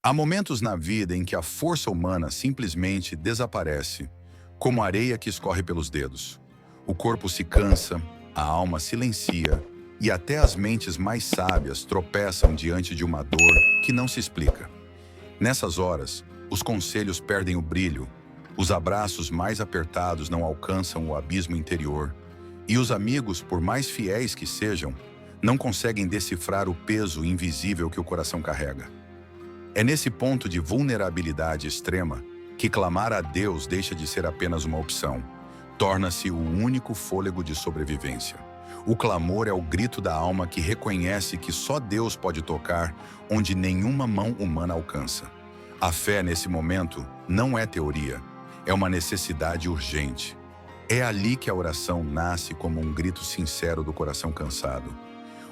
Há momentos na vida em que a força humana simplesmente desaparece, como a areia que escorre pelos dedos. O corpo se cansa, a alma silencia e até as mentes mais sábias tropeçam diante de uma dor que não se explica. Nessas horas, os conselhos perdem o brilho, os abraços mais apertados não alcançam o abismo interior, e os amigos, por mais fiéis que sejam, não conseguem decifrar o peso invisível que o coração carrega. É nesse ponto de vulnerabilidade extrema que clamar a Deus deixa de ser apenas uma opção. Torna-se o único fôlego de sobrevivência. O clamor é o grito da alma que reconhece que só Deus pode tocar onde nenhuma mão humana alcança. A fé, nesse momento, não é teoria, é uma necessidade urgente. É ali que a oração nasce como um grito sincero do coração cansado.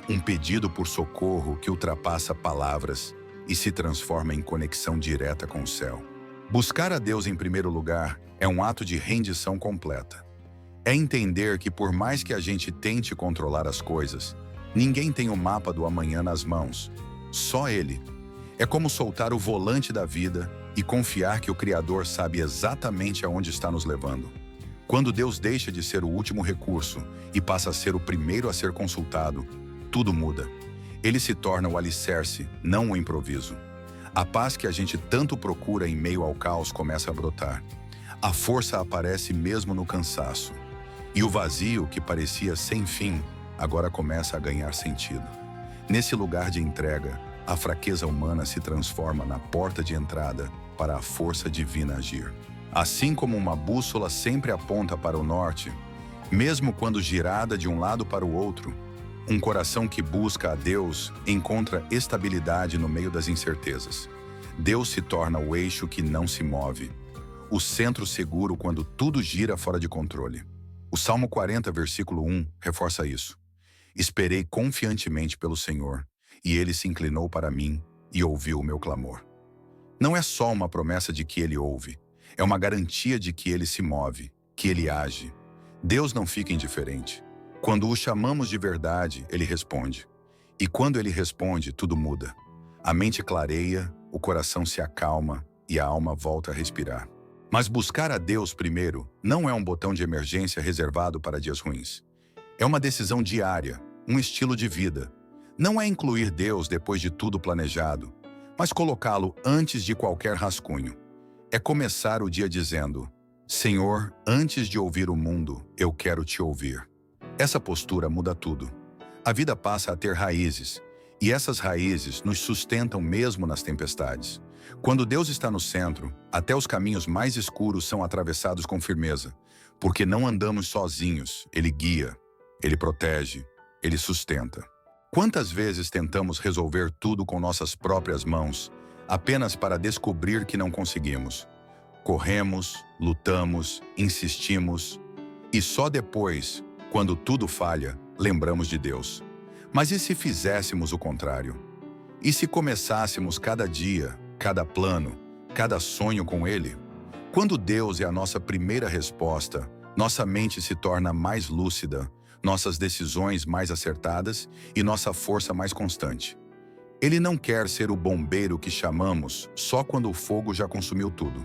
Um pedido por socorro que ultrapassa palavras e se transforma em conexão direta com o céu. Buscar a Deus em primeiro lugar é um ato de rendição completa. É entender que por mais que a gente tente controlar as coisas, ninguém tem o mapa do amanhã nas mãos, só Ele. É como soltar o volante da vida e confiar que o Criador sabe exatamente aonde está nos levando. Quando Deus deixa de ser o último recurso e passa a ser o primeiro a ser consultado, tudo muda. Ele se torna o alicerce, não o improviso. A paz que a gente tanto procura em meio ao caos começa a brotar. A força aparece mesmo no cansaço. E o vazio, que parecia sem fim, agora começa a ganhar sentido. Nesse lugar de entrega, a fraqueza humana se transforma na porta de entrada para a força divina agir. Assim como uma bússola sempre aponta para o norte, mesmo quando girada de um lado para o outro, um coração que busca a Deus encontra estabilidade no meio das incertezas. Deus se torna o eixo que não se move, o centro seguro quando tudo gira fora de controle. O Salmo 40, versículo 1, reforça isso. Esperei confiantemente pelo Senhor, e Ele se inclinou para mim e ouviu o meu clamor. Não é só uma promessa de que Ele ouve, é uma garantia de que Ele se move, que Ele age. Deus não fica indiferente. Quando o chamamos de verdade, Ele responde. E quando Ele responde, tudo muda. A mente clareia, o coração se acalma e a alma volta a respirar. Mas buscar a Deus primeiro não é um botão de emergência reservado para dias ruins. É uma decisão diária, um estilo de vida. Não é incluir Deus depois de tudo planejado, mas colocá-lo antes de qualquer rascunho. É começar o dia dizendo: Senhor, antes de ouvir o mundo, eu quero te ouvir. Essa postura muda tudo. A vida passa a ter raízes, e essas raízes nos sustentam mesmo nas tempestades. Quando Deus está no centro, até os caminhos mais escuros são atravessados com firmeza, porque não andamos sozinhos. Ele guia, Ele protege, Ele sustenta. Quantas vezes tentamos resolver tudo com nossas próprias mãos, apenas para descobrir que não conseguimos? Corremos, lutamos, insistimos, e só depois, quando tudo falha, lembramos de Deus. Mas e se fizéssemos o contrário? E se começássemos cada dia, cada plano, cada sonho com Ele? Quando Deus é a nossa primeira resposta, nossa mente se torna mais lúcida, nossas decisões mais acertadas e nossa força mais constante. Ele não quer ser o bombeiro que chamamos só quando o fogo já consumiu tudo.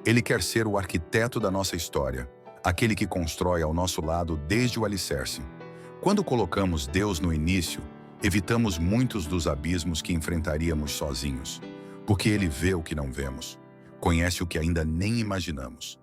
Ele quer ser o arquiteto da nossa história, aquele que constrói ao nosso lado desde o alicerce. Quando colocamos Deus no início, evitamos muitos dos abismos que enfrentaríamos sozinhos, porque Ele vê o que não vemos, conhece o que ainda nem imaginamos,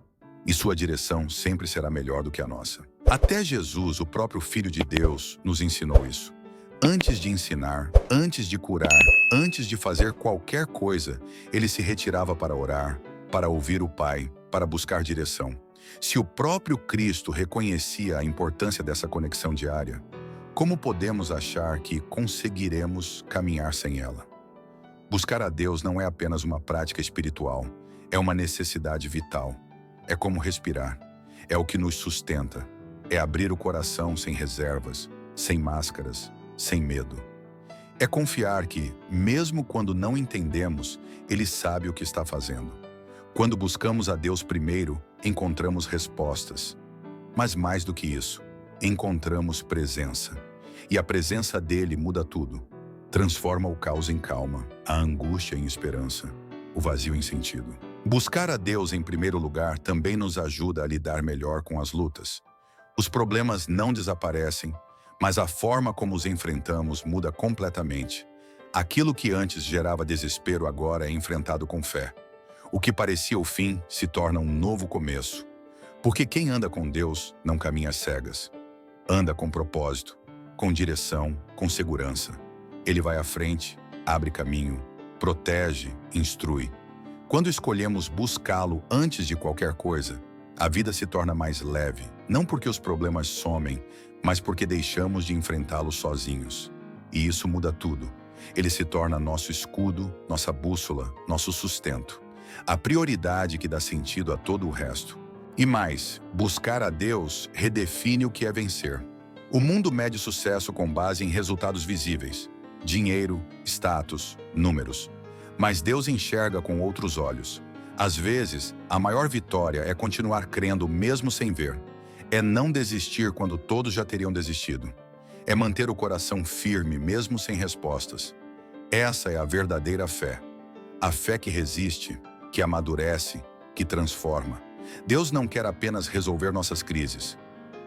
e sua direção sempre será melhor do que a nossa. Até Jesus, o próprio Filho de Deus, nos ensinou isso. Antes de ensinar, antes de curar, antes de fazer qualquer coisa, Ele se retirava para orar, para ouvir o Pai, para buscar direção. Se o próprio Cristo reconhecia a importância dessa conexão diária, como podemos achar que conseguiremos caminhar sem ela? Buscar a Deus não é apenas uma prática espiritual, é uma necessidade vital. É como respirar, é o que nos sustenta, é abrir o coração sem reservas, sem máscaras, sem medo. É confiar que, mesmo quando não entendemos, Ele sabe o que está fazendo. Quando buscamos a Deus primeiro, encontramos respostas. Mas mais do que isso, encontramos presença. E a presença dele muda tudo. Transforma o caos em calma, a angústia em esperança, o vazio em sentido. Buscar a Deus em primeiro lugar também nos ajuda a lidar melhor com as lutas. Os problemas não desaparecem, mas a forma como os enfrentamos muda completamente. Aquilo que antes gerava desespero agora é enfrentado com fé. O que parecia o fim se torna um novo começo. Porque quem anda com Deus não caminha às cegas. Anda com propósito, com direção, com segurança. Ele vai à frente, abre caminho, protege, instrui. Quando escolhemos buscá-lo antes de qualquer coisa, a vida se torna mais leve, não porque os problemas somem, mas porque deixamos de enfrentá-los sozinhos. E isso muda tudo. Ele se torna nosso escudo, nossa bússola, nosso sustento. A prioridade que dá sentido a todo o resto. E mais, buscar a Deus redefine o que é vencer. O mundo mede sucesso com base em resultados visíveis. Dinheiro, status, números. Mas Deus enxerga com outros olhos. Às vezes, a maior vitória é continuar crendo mesmo sem ver. É não desistir quando todos já teriam desistido. É manter o coração firme mesmo sem respostas. Essa é a verdadeira fé. A fé que resiste, que amadurece, que transforma. Deus não quer apenas resolver nossas crises.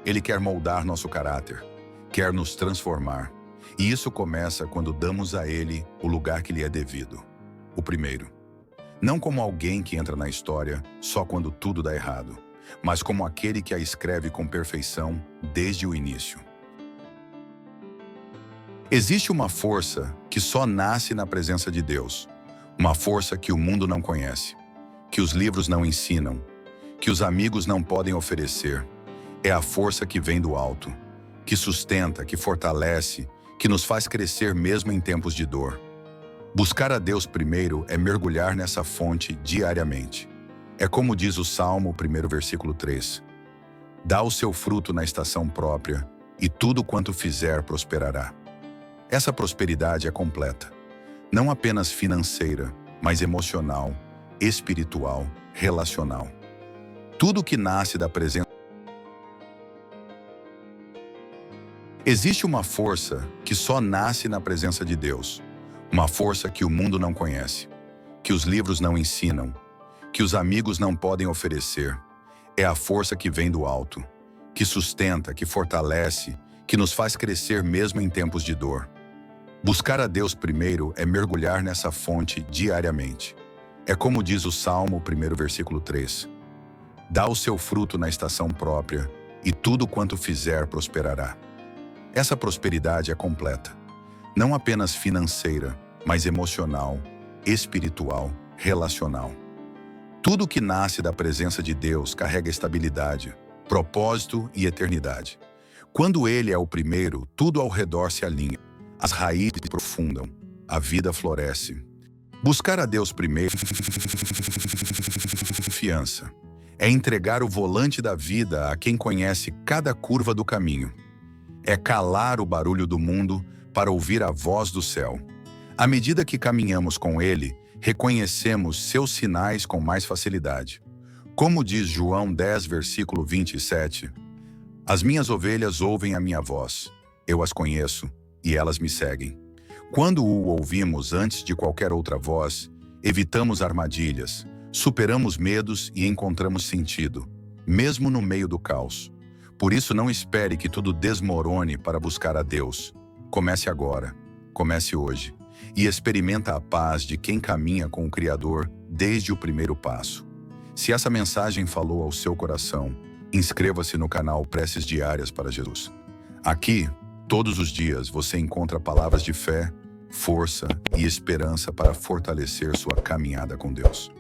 Ele quer moldar nosso caráter, quer nos transformar. E isso começa quando damos a Ele o lugar que lhe é devido. O primeiro. Não como alguém que entra na história só quando tudo dá errado, mas como aquele que a escreve com perfeição desde o início. Existe uma força que só nasce na presença de Deus. Uma força que o mundo não conhece, que os livros não ensinam, que os amigos não podem oferecer. É a força que vem do alto, que sustenta, que fortalece, que nos faz crescer mesmo em tempos de dor. Buscar a Deus primeiro é mergulhar nessa fonte diariamente. É como diz o Salmo, 1 versículo 3. Dá o seu fruto na estação própria, e tudo quanto fizer prosperará. Essa prosperidade é completa. Não apenas financeira, mas emocional, espiritual, relacional. Tudo que nasce da presença. Existe uma força que só nasce na presença de Deus. Uma força que o mundo não conhece, que os livros não ensinam, que os amigos não podem oferecer. É a força que vem do alto, que sustenta, que fortalece, que nos faz crescer mesmo em tempos de dor. Buscar a Deus primeiro é mergulhar nessa fonte diariamente. É como diz o Salmo, 1 versículo 3. Dá o seu fruto na estação própria, e tudo quanto fizer prosperará. Essa prosperidade é completa. Não apenas financeira, mas emocional, espiritual, relacional. Tudo que nasce da presença de Deus carrega estabilidade, propósito e eternidade. Quando Ele é o primeiro, tudo ao redor se alinha. As raízes se aprofundam, a vida floresce. Buscar a Deus primeiro é confiança. É entregar o volante da vida a quem conhece cada curva do caminho. É calar o barulho do mundo para ouvir a voz do céu. À medida que caminhamos com Ele, reconhecemos seus sinais com mais facilidade. Como diz João 10, versículo 27, as minhas ovelhas ouvem a minha voz, eu as conheço e elas me seguem. Quando o ouvimos antes de qualquer outra voz, evitamos armadilhas, superamos medos e encontramos sentido, mesmo no meio do caos. Por isso não espere que tudo desmorone para buscar a Deus. Comece agora, comece hoje, e experimenta a paz de quem caminha com o Criador desde o primeiro passo. Se essa mensagem falou ao seu coração, inscreva-se no canal Preces Diárias para Jesus. Aqui, todos os dias, você encontra palavras de fé, força e esperança para fortalecer sua caminhada com Deus.